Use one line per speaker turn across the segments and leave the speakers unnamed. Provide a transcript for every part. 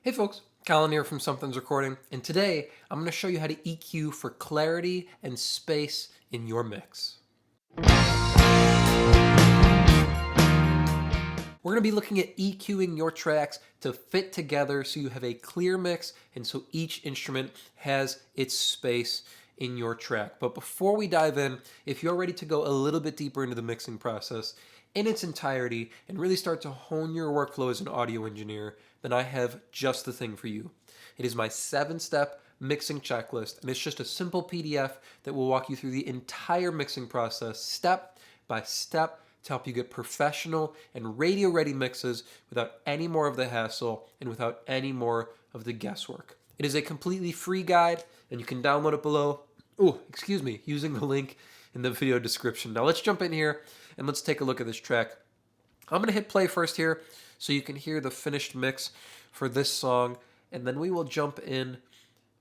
Hey folks, Colin here from Sumthins Recording, and today I'm going to show you how to EQ for clarity and space in your mix. We're going to be looking at EQing your tracks to fit together so you have a clear mix and so each instrument has its space in your track. But before we dive in, if you're ready to go a little bit deeper into the mixing process in its entirety and really start to hone your workflow as an audio engineer, then I have just the thing for you. It is my 7-step mixing checklist, and it's just a simple PDF that will walk you through the entire mixing process step by step to help you get professional and radio-ready mixes without any more of the hassle and without any more of the guesswork. It is a completely free guide, and you can download it below, using the link in the video description. Now let's jump in here and let's take a look at this track. I'm going to hit play first here so you can hear the finished mix for this song, and then we will jump in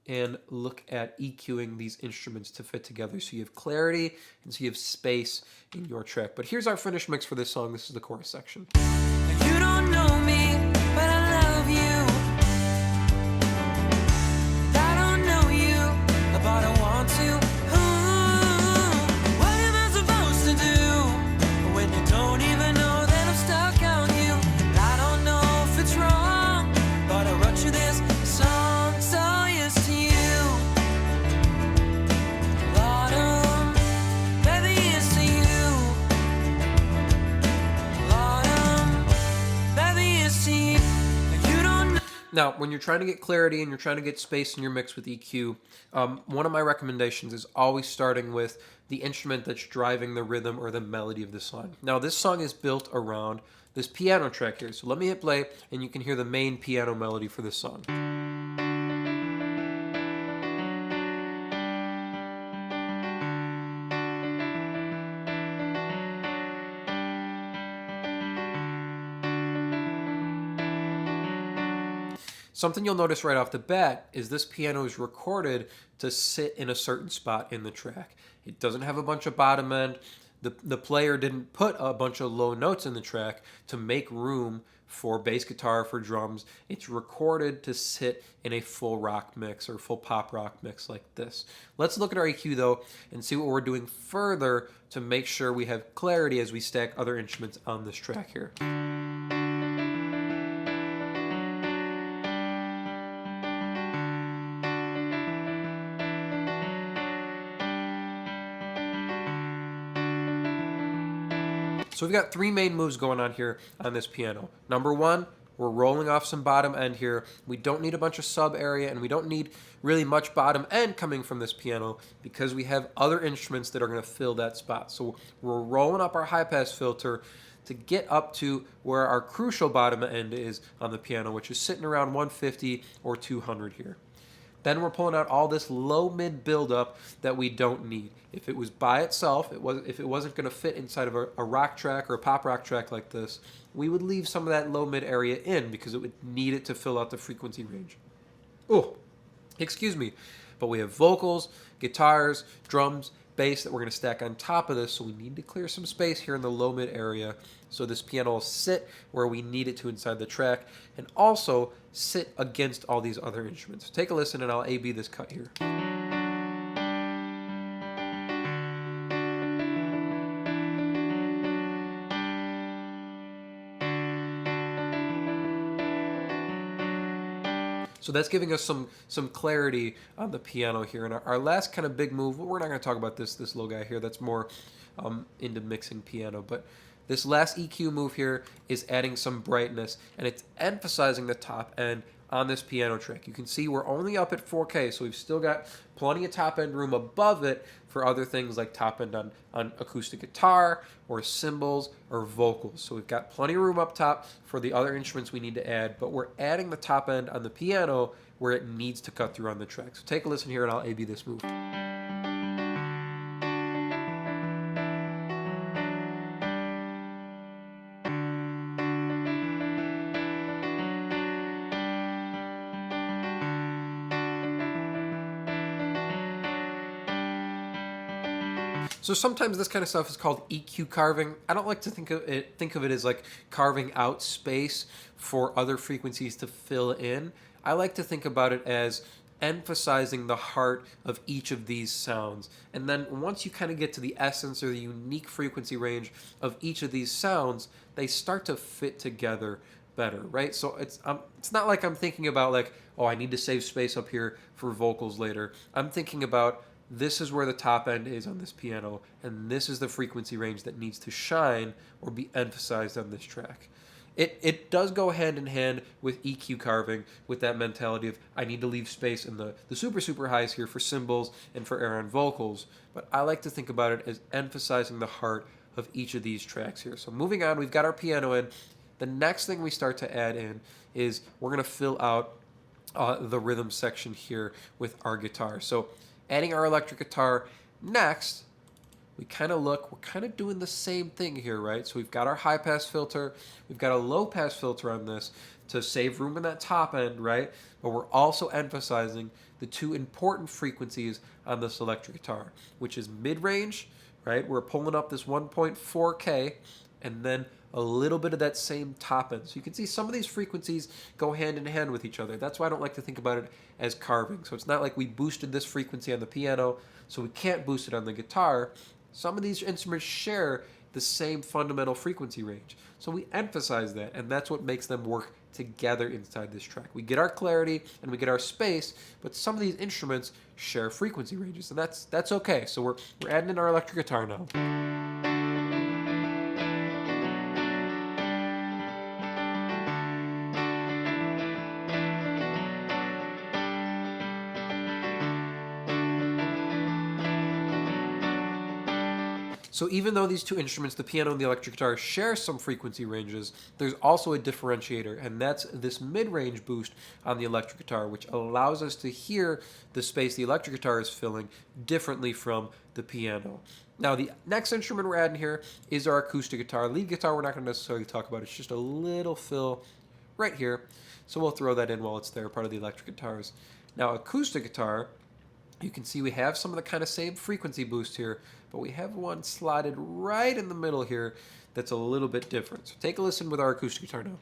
and look at EQing these instruments to fit together so you have clarity and so you have space in your track. But here's our finished mix for this song. This is the chorus section.
You don't know me, but I love you. I don't know you, but I want to. Ooh, what am I supposed to do when you don't even know that I'm stuck on you? And I don't know if it's wrong, but I wrote you this song, so yes to you. Autumn, baby, yes to you. Autumn, baby, yes to you. You don't know.
Now, when you're trying to get clarity and you're trying to get space in your mix with EQ, one of my recommendations is always starting with the instrument that's driving the rhythm or the melody of the song. Now, this song is built around this piano track here. So let me hit play and you can hear the main piano melody for this song. Something you'll notice right off the bat is this piano is recorded to sit in a certain spot in the track. It doesn't have a bunch of bottom end. The player didn't put a bunch of low notes in the track to make room for bass guitar, for drums. It's recorded to sit in a full rock mix or full pop rock mix like this. Let's look at our EQ though and see what we're doing further to make sure we have clarity as we stack other instruments on this track here. So we've got 3 main moves going on here on this piano. Number 1, we're rolling off some bottom end here. We don't need a bunch of sub area and we don't need really much bottom end coming from this piano because we have other instruments that are going to fill that spot. So we're rolling up our high pass filter to get up to where our crucial bottom end is on the piano, which is sitting around 150 or 200 here. Then we're pulling out all this low-mid buildup that we don't need. If it was by itself, if it wasn't going to fit inside of a rock track or a pop rock track like this, we would leave some of that low-mid area in because it would need it to fill out the frequency range. Oh, excuse me. But we have vocals, guitars, drums, bass that we're going to stack on top of this, so we need to clear some space here in the low-mid area so this piano will sit where we need it to inside the track and also sit against all these other instruments. Take a listen and I'll A-B this cut here. So that's giving us some clarity on the piano here. And our last kind of big move, we're not going to talk about this little guy here. That's more into mixing piano. But this last EQ move here is adding some brightness, and it's emphasizing the top end on this piano track. You can see we're only up at 4K, so we've still got plenty of top end room above it for other things like top end on acoustic guitar or cymbals or vocals. So we've got plenty of room up top for the other instruments we need to add, but we're adding the top end on the piano where it needs to cut through on the track. So take a listen here and I'll A-B this move. So sometimes this kind of stuff is called EQ carving. I don't like to think of it as like carving out space for other frequencies to fill in. I like to think about it as emphasizing the heart of each of these sounds. And then once you kind of get to the essence or the unique frequency range of each of these sounds, they start to fit together better, right? So it's not like I'm thinking about like, oh, I need to save space up here for vocals later. I'm thinking about this is where the top end is on this piano, and this is the frequency range that needs to shine or be emphasized on this track. It does go hand in hand with EQ carving, with that mentality of I need to leave space in the super highs here for cymbals and for air on vocals, but I like to think about it as emphasizing the heart of each of these tracks here. So moving on, we've got our piano in. The next thing we start to add in is we're going to fill out the rhythm section here with our guitar. So adding our electric guitar next, we're kind of doing the same thing here, right? So we've got our high pass filter, we've got a low pass filter on this to save room in that top end, right? But we're also emphasizing the two important frequencies on this electric guitar, which is mid-range, right? We're pulling up this 1.4K, and then a little bit of that same top end. So you can see some of these frequencies go hand in hand with each other. That's why I don't like to think about it as carving. So it's not like we boosted this frequency on the piano, so we can't boost it on the guitar. Some of these instruments share the same fundamental frequency range. So we emphasize that, and that's what makes them work together inside this track. We get our clarity and we get our space, but some of these instruments share frequency ranges, and that's okay. So we're adding in our electric guitar now. So even though these two instruments, the piano and the electric guitar, share some frequency ranges, there's also a differentiator, and that's this mid-range boost on the electric guitar, which allows us to hear the space the electric guitar is filling differently from the piano. Now, the next instrument we're adding here is our acoustic guitar. Lead guitar we're not going to necessarily talk about. It's just a little fill right here. So we'll throw that in while it's there, part of the electric guitars. Now, acoustic guitar, you can see we have some of the kind of same frequency boost here, but we have one slotted right in the middle here that's a little bit different. So take a listen with our acoustic guitar now.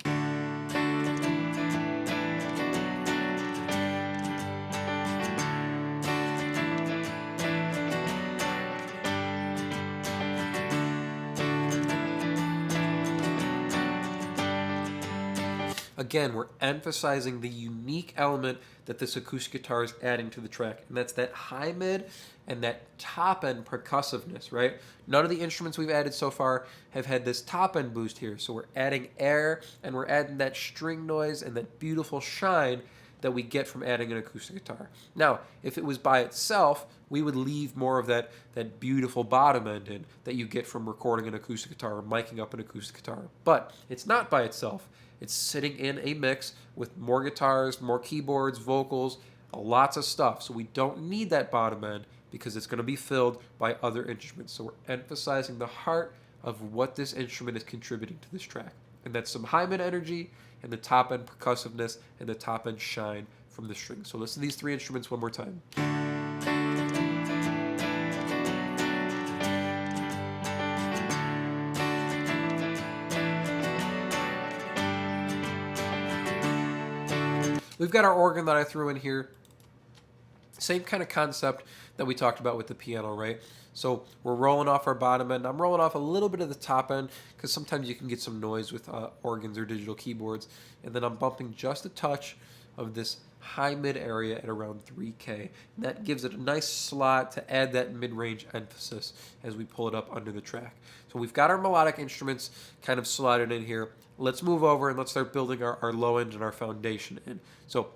Again, we're emphasizing the unique element that this acoustic guitar is adding to the track, and that's that high mid and that top end percussiveness, right? None of the instruments we've added so far have had this top end boost here, so we're adding air and we're adding that string noise and that beautiful shine that we get from adding an acoustic guitar. Now, if it was by itself, we would leave more of that beautiful bottom end in that you get from recording an acoustic guitar or miking up an acoustic guitar. But it's not by itself. It's sitting in a mix with more guitars, more keyboards, vocals, lots of stuff. So we don't need that bottom end because it's going to be filled by other instruments. So we're emphasizing the heart of what this instrument is contributing to this track. And that's some high mid energy and the top end percussiveness and the top end shine from the strings. So listen to these three instruments one more time. We've got our organ that I threw in here. Same kind of concept that we talked about with the piano, right? So we're rolling off our bottom end. I'm rolling off a little bit of the top end because sometimes you can get some noise with organs or digital keyboards. And then I'm bumping just a touch of this high mid area at around 3K. And that gives it a nice slot to add that mid-range emphasis as we pull it up under the track. So we've got our melodic instruments kind of slotted in here. Let's move over and let's start building our low end and our foundation in. So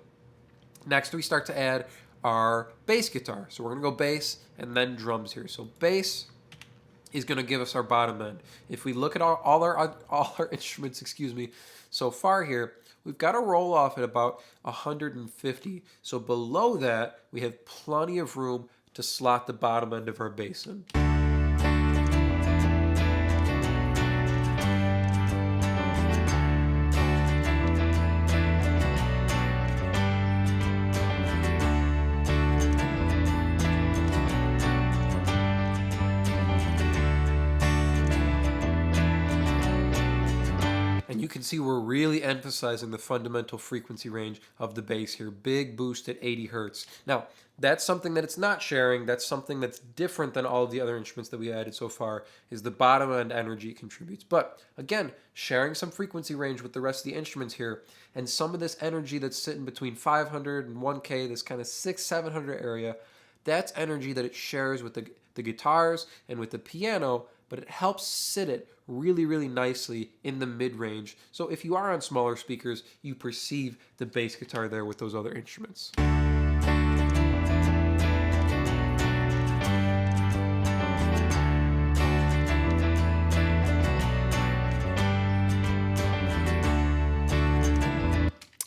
next we start to add our bass guitar. So we're going to go bass and then drums here. So bass is going to give us our bottom end. If we look at all our instruments, so far here, we've got a roll off at about 150. So below that, we have plenty of room to slot the bottom end of our bass in. see we're really emphasizing the fundamental frequency range of the bass here. Big boost at 80 hertz. Now, that's something that it's not sharing. That's something that's different than all of the other instruments that we added so far, is the bottom end energy it contributes. But again, sharing some frequency range with the rest of the instruments here, and some of this energy that's sitting between 500 and 1K, this kind of 600-700 area, that's energy that it shares with the guitars and with the piano, but it helps sit it really, really nicely in the mid-range. So if you are on smaller speakers, you perceive the bass guitar there with those other instruments.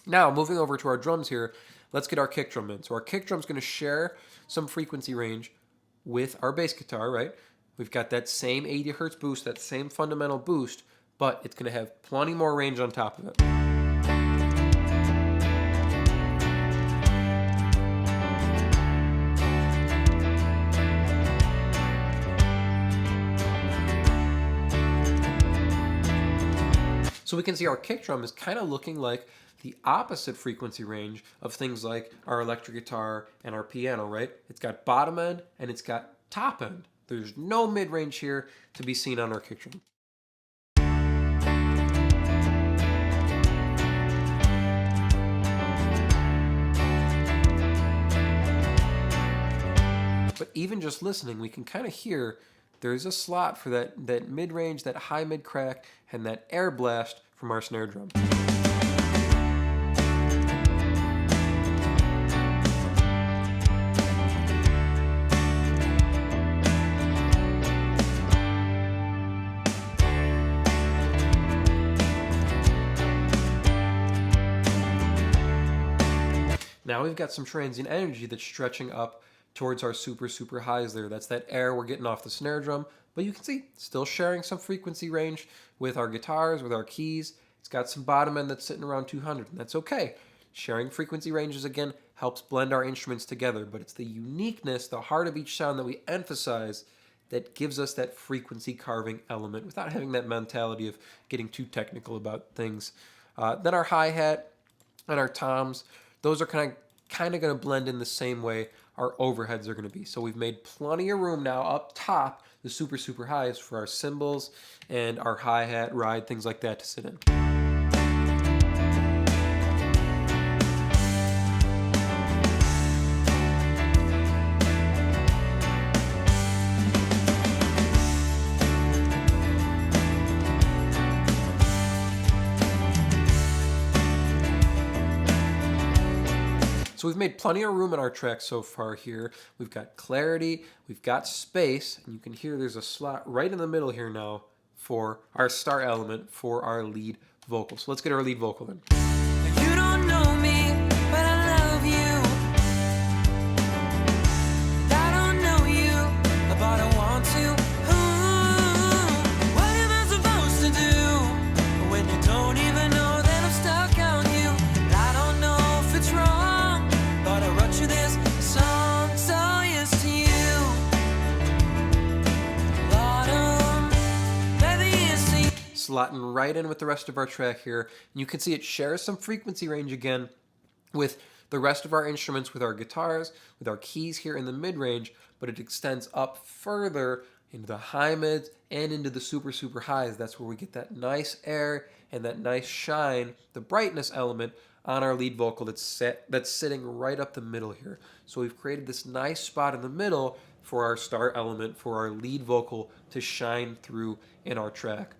Now, moving over to our drums here, let's get our kick drum in. So our kick drum's going to share some frequency range with our bass guitar, right? We've got that same 80 hertz boost, that same fundamental boost, but it's going to have plenty more range on top of it. So we can see our kick drum is kind of looking like the opposite frequency range of things like our electric guitar and our piano, right? It's got bottom end and it's got top end. There's no mid-range here to be seen on our kick drum. But even just listening, we can kind of hear there's a slot for that mid-range, that high mid crack, and that air blast from our snare drum. Now we've got some transient energy that's stretching up towards our super, super highs there. That's that air we're getting off the snare drum. But you can see, still sharing some frequency range with our guitars, with our keys. It's got some bottom end that's sitting around 200, and that's okay. Sharing frequency ranges, again, helps blend our instruments together, but it's the uniqueness, the heart of each sound that we emphasize that gives us that frequency carving element without having that mentality of getting too technical about things. Then our hi-hat and our toms, those are kind of going to blend in the same way our overheads are going to be. So we've made plenty of room now up top, the super, super highs, for our cymbals and our hi-hat, ride, things like that to sit in. So we've made plenty of room in our track so far here. We've got clarity, we've got space, and you can hear there's a slot right in the middle here now for our star element for our lead vocal. So let's get our lead vocal in.
You don't know me, but I love you. I don't know you, but I want to. Ooh, what am I supposed to do when you don't even know that I'm stuck on you? I don't know if it's wrong, but I wrote you this song, so yes to you. Autumn, baby, yes to you.
Slotting right in with the rest of our track here. And you can see it shares some frequency range again with the rest of our instruments, with our guitars, with our keys here in the mid-range, but it extends up further into the high mids and into the super, super highs. That's where we get that nice air and that nice shine, the brightness element on our lead vocal that's sitting right up the middle here. So we've created this nice spot in the middle for our star element, for our lead vocal to shine through in our track.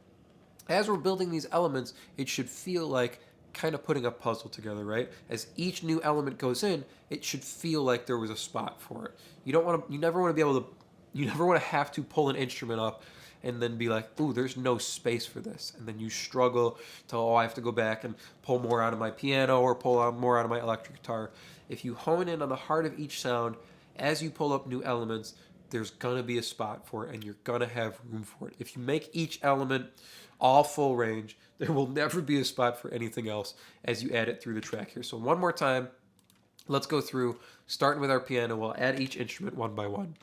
As we're building these elements, it should feel like kind of putting a puzzle together, right? As each new element goes in, it should feel like there was a spot for it. You never want to have to pull an instrument up and then be like, ooh, there's no space for this. And then you struggle to, I have to go back and pull more out of my piano or pull out more out of my electric guitar. If you hone in on the heart of each sound, as you pull up new elements, there's gonna be a spot for it and you're gonna have room for it. If you make each element all full range, there will never be a spot for anything else as you add it through the track here. So one more time, let's go through, starting with our piano. We'll add each instrument one by one.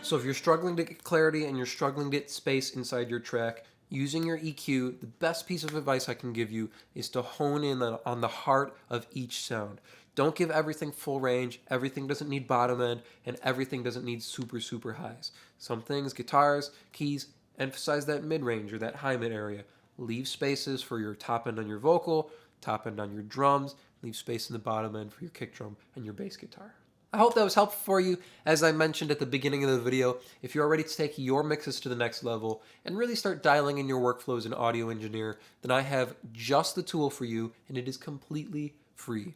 So if you're struggling to get clarity and you're struggling to get space inside your track, using your EQ, the best piece of advice I can give you is to hone in on the heart of each sound. Don't give everything full range. Everything doesn't need bottom end, and everything doesn't need super, super highs. Some things, guitars, keys, emphasize that mid-range or that high-mid area. Leave spaces for your top end on your vocal, top end on your drums. Leave space in the bottom end for your kick drum and your bass guitar. I hope that was helpful for you. As I mentioned at the beginning of the video, if you're ready to take your mixes to the next level and really start dialing in your workflow as an audio engineer, then I have just the tool for you, and it is completely free.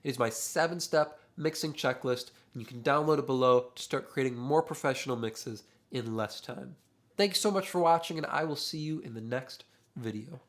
It is my 7-step mixing checklist, and you can download it below to start creating more professional mixes in less time. Thank you so much for watching, and I will see you in the next video.